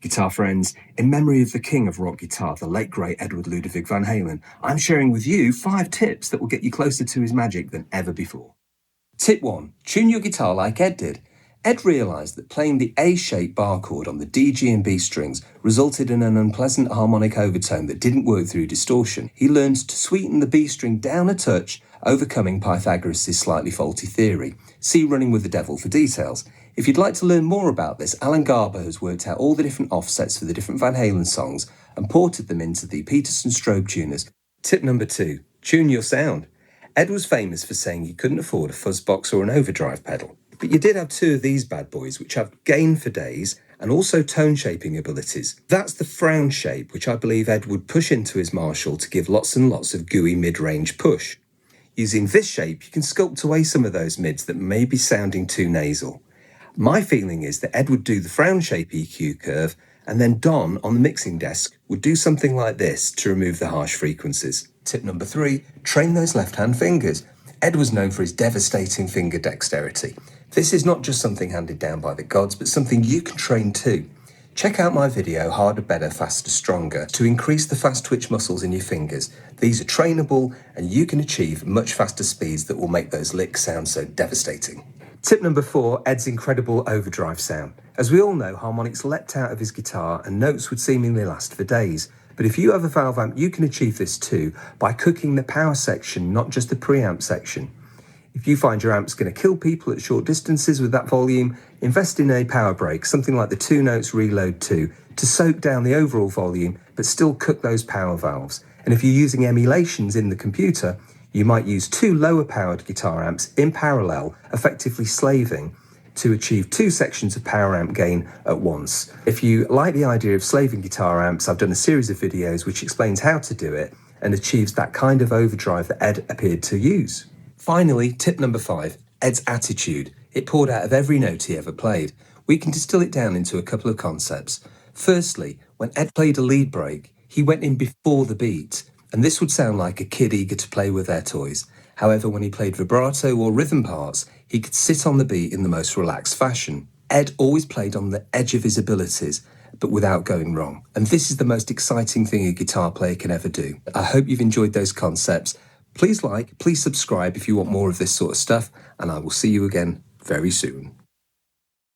Guitar friends, in memory of the king of rock guitar, the late great Edward Van Halen, I'm sharing with you 5 tips that will get you closer to his magic than ever before. Tip 1. Tune your guitar like Ed did. Ed realised that playing the A-shaped bar chord on the D, G and B strings resulted in an unpleasant harmonic overtone that didn't work through distortion. He learned to sweeten the B string down a touch, overcoming Pythagoras' slightly faulty theory. See Running with the Devil for details. If you'd like to learn more about this, Alan Garber has worked out all the different offsets for the different Van Halen songs and ported them into the Peterson strobe tuners. Tip number 2. Tune your sound. Ed was famous for saying he couldn't afford a fuzz box or an overdrive pedal. But you did have 2 of these bad boys, which have gain for days and also tone shaping abilities. That's the frown shape, which I believe Ed would push into his Marshall to give lots and lots of gooey mid-range push. Using this shape, you can sculpt away some of those mids that may be sounding too nasal. My feeling is that Ed would do the frown shape EQ curve, and then Don on the mixing desk would do something like this to remove the harsh frequencies. Tip number 3, train those left-hand fingers. Ed was known for his devastating finger dexterity. This is not just something handed down by the gods, but something you can train too. Check out my video, Harder, Better, Faster, Stronger, to increase the fast twitch muscles in your fingers. These are trainable, and you can achieve much faster speeds that will make those licks sound so devastating. Tip number 4, Ed's incredible overdrive sound. As we all know, harmonics leapt out of his guitar and notes would seemingly last for days. But if you have a valve amp, you can achieve this too by cooking the power section, not just the preamp section. If you find your amp's going to kill people at short distances with that volume, invest in a power break, something like the 2 Notes Reload 2, to soak down the overall volume but still cook those power valves. And if you're using emulations in the computer, you might use 2 lower powered guitar amps in parallel, effectively slaving to achieve 2 sections of power amp gain at once. If you like the idea of slaving guitar amps, I've done a series of videos which explains how to do it and achieves that kind of overdrive that Ed appeared to use. Finally, tip number 5, Ed's attitude. It poured out of every note he ever played. We can distill it down into a couple of concepts. Firstly, when Ed played a lead break, he went in before the beat, and this would sound like a kid eager to play with their toys. However, when he played vibrato or rhythm parts, he could sit on the beat in the most relaxed fashion. Ed always played on the edge of his abilities, but without going wrong. And this is the most exciting thing a guitar player can ever do. I hope you've enjoyed those concepts. Please like, please subscribe if you want more of this sort of stuff, and I will see you again very soon.